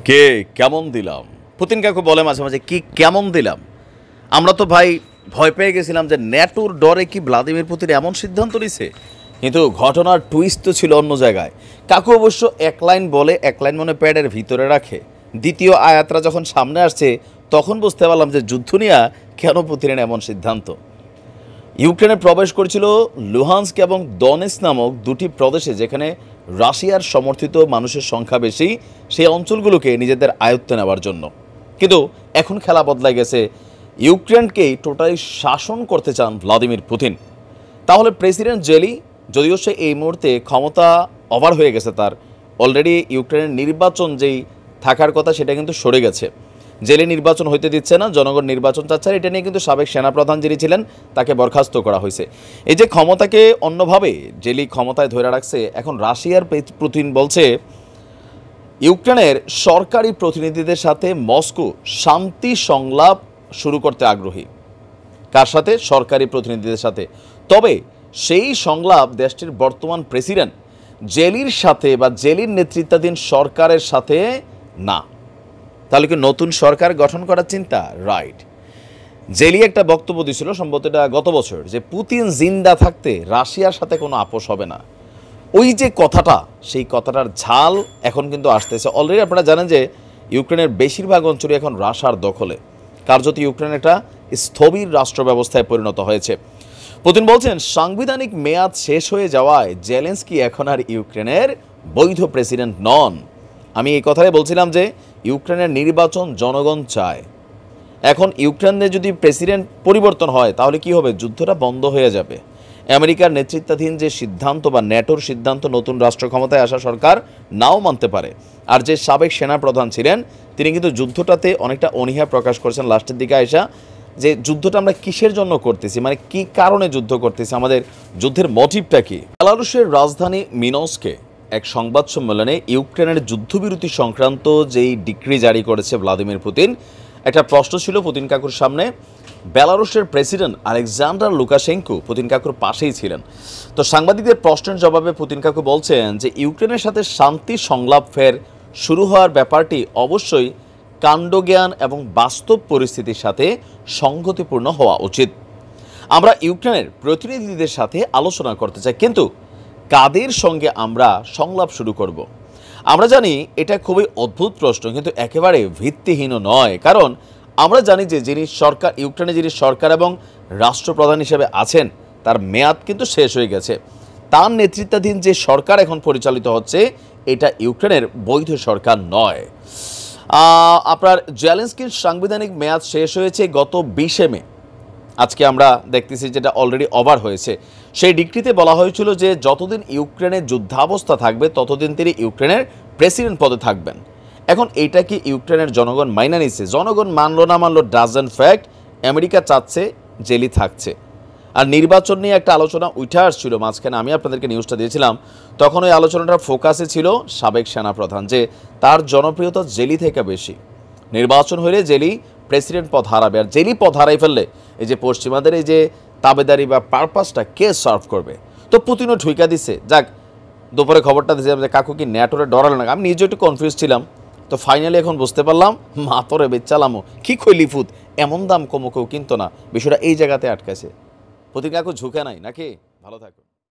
কে কেমন দিলাম? পুতিন কাকু বলে মাঝে মাঝে কি কেমন দিলাম। আমরা তো ভাই ভয় পেয়ে গেছিলাম যে ন্যাটোর ডরে কি ভ্লাদিমির পুতিন এমন সিদ্ধান্ত নিছে, কিন্তু ঘটনার টুইস্ট তো ছিল অন্য জায়গায়। কাকু অবশ্য এক লাইন বলে এক লাইন মনে প্যাডের ভিতরে রাখে। দ্বিতীয় আয়াতরা যখন সামনে আসছে তখন বুঝতে পারলাম যে যুদ্ধ নিয়ে কেন পুতিনের এমন সিদ্ধান্ত। ইউক্রেনে প্রবেশ করেছিল লুহান্স্ক এবং দনেস্ক নামক দুটি প্রদেশে, যেখানে রাশিয়ার সমর্থিত মানুষের সংখ্যা বেশি, সেই অঞ্চলগুলোকে নিজেদের আয়ত্তে নেওয়ার জন্য। কিন্তু এখন খেলা বদলায় গেছে, ইউক্রেনকেই টোটালি শাসন করতে চান ভ্লাদিমির পুতিন। তাহলে প্রেসিডেন্ট জেলি, যদিও সে এই মুহূর্তে ক্ষমতা ওভার হয়ে গেছে, তার অলরেডি ইউক্রেনের নির্বাচন যেই থাকার কথা সেটা কিন্তু সরে গেছে। জেলে নির্বাচন হইতে দিচ্ছে না, জনগণ নির্বাচন চাচ্ছে। এটা নিয়ে কিন্তু সাবেক সেনাপ্রধান যিনি ছিলেন তাকে বরখাস্ত করা হয়েছে। এই যে ক্ষমতাকে অন্যভাবে জেলি ক্ষমতায় ধরে রাখছে, এখন রাশিয়ার পুতিন বলছে ইউক্রেনের সরকারি প্রতিনিধিদের সাথে মস্কো শান্তি সংলাপ শুরু করতে আগ্রহী। কার সাথে? সরকারি প্রতিনিধিদের সাথে। তবে সেই সংলাপ দেশটির বর্তমান প্রেসিডেন্ট জেলির সাথে বা জেলির নেতৃত্বাধীন সরকারের সাথে না। তাহলে কি নতুন সরকার গঠন করার চিন্তা? রাইট। জেলি একটা বক্তব্য দিয়েছিল, সম্ভবত এটা গত বছর, যে পুতিন জিন্দা থাকতে রাশিয়ার সাথে কোনো আপোষ হবে না। ওই যে কথাটা, সেই কথাটার ঝাল এখন কিন্তু আসতেছে। অলরেডি আপনারা জানেন যে ইউক্রেনের বেশিরভাগ অঞ্চলই এখন রাশিয়ার দখলে। কার্যত ইউক্রেন একটা স্থবির রাষ্ট্র ব্যবস্থায় পরিণত হয়েছে। পুতিন বলছেন সাংবিধানিক মেয়াদ শেষ হয়ে যাওয়ায় জেলেনস্কি এখন আর ইউক্রেনের বৈধ প্রেসিডেন্ট নন। আমি এই কথাই বলছিলাম যে ইউক্রেনের নির্বাচন জনগণ চায়। এখন ইউক্রেনে যদি প্রেসিডেন্ট পরিবর্তন হয় তাহলে কি হবে? যুদ্ধটা বন্ধ হয়ে যাবে। আমেরিকার নেতৃত্বাধীন যে সিদ্ধান্ত বা ন্যাটোর সিদ্ধান্ত, নতুন রাষ্ট্র ক্ষমতায় আসা সরকার নাও মানতে পারে। আর যে সাবেক সেনাপ্রধান ছিলেন তিনি কিন্তু যুদ্ধটাতে অনেকটা অনীহা প্রকাশ করেছেন লাস্টের দিকে আয়সা, যে যুদ্ধটা আমরা কিসের জন্য করতেছি, মানে কি কারণে যুদ্ধ করতেছি, আমাদের যুদ্ধের মোটিভটা কি। বেলারুশের রাজধানী মিনস্কে এক সংবাদ সম্মেলনে ইউক্রেনের যুদ্ধবিরতি সংক্রান্ত যেই ডিক্রি জারি করেছে ভ্লাদিমির পুতিন, একটা প্রশ্ন ছিল পুতিন কাকুর সামনে। বেলারুশের প্রেসিডেন্ট আলেকজান্ডার লুকাশেঙ্কো পুতিন কাকুর পাশেই ছিলেন। তো সাংবাদিকদের প্রশ্নের জবাবে পুতিন কাকু বলছেন যে ইউক্রেনের সাথে শান্তি সংলাপ ফের শুরু হওয়ার ব্যাপারটি অবশ্যই কাণ্ডজ্ঞান এবং বাস্তব পরিস্থিতির সাথে সংগতিপূর্ণ হওয়া উচিত। আমরা ইউক্রেনের প্রতিনিধিদের সাথে আলোচনা করতে চাই, কিন্তু কাদের সঙ্গে আমরা সংলাপ শুরু করব? আমরা জানি এটা খুবই অদ্ভুত প্রশ্ন, কিন্তু একেবারে ভিত্তিহীন নয়। কারণ আমরা জানি যে যিনি সরকার, ইউক্রেনে যিনি সরকার এবং রাষ্ট্রপ্রধান হিসেবে আছেন তার মেয়াদ কিন্তু শেষ হয়ে গেছে। তার নেতৃত্বাধীন যে সরকার এখন পরিচালিত হচ্ছে এটা ইউক্রেনের বৈধ সরকার নয়। আপনার জেলেনস্কির সাংবিধানিক মেয়াদ শেষ হয়েছে গত 20 মে। আজকে আমরা দেখতেছি যেটা অলরেডি ওভার হয়েছে। সেই ডিক্রিতে বলা হয়েছিল যে যতদিন ইউক্রেনের যুদ্ধাবস্থা থাকবে ততদিন তিনি ইউক্রেনের প্রেসিডেন্ট পদে থাকবেন। এখন এইটা কি ইউক্রেনের জনগণ মাইনা নিচ্ছে? জনগণ মানলো না মানলো ডাজন্ট ফ্যাক্ট, আমেরিকা চাচ্ছে জেলি থাকছে। আর নির্বাচন নিয়ে একটা আলোচনা উঠে আসছিল মাঝখানে, আমি আপনাদেরকে নিউজটা দিয়েছিলাম। তখন ওই আলোচনাটার ফোকাসে ছিল সাবেক সেনাপ্রধান, যে তার জনপ্রিয়তা জেলি থেকে বেশি। নির্বাচন হলে জেলি প্রেসিডেন্ট পদ হারাবে, আর জেলি পদ হারাই ফেললে এই যে পশ্চিমাদের এই যে তাবেদারি বা পারপাসটা কে সার্ভ করবে? তো পুতিনও ঠুইকা দিছে। যাক, দুপুরে খবরটা দিয়েছিলাম যে কাকু কি ন্যাটোরে ডরালো না, আমি নিজে একটু কনফিউজ ছিলাম। তো ফাইনালি এখন বুঝতে পারলাম মাতরে বেচালামো কি কইলি ফুত, এমন দাম কমো কেউ কিনতো না। বিষয়টা এই জায়গাতে আটকাছে। পুতিন কাকু ঝুঁকে নাই নাকি? ভালো থাকো।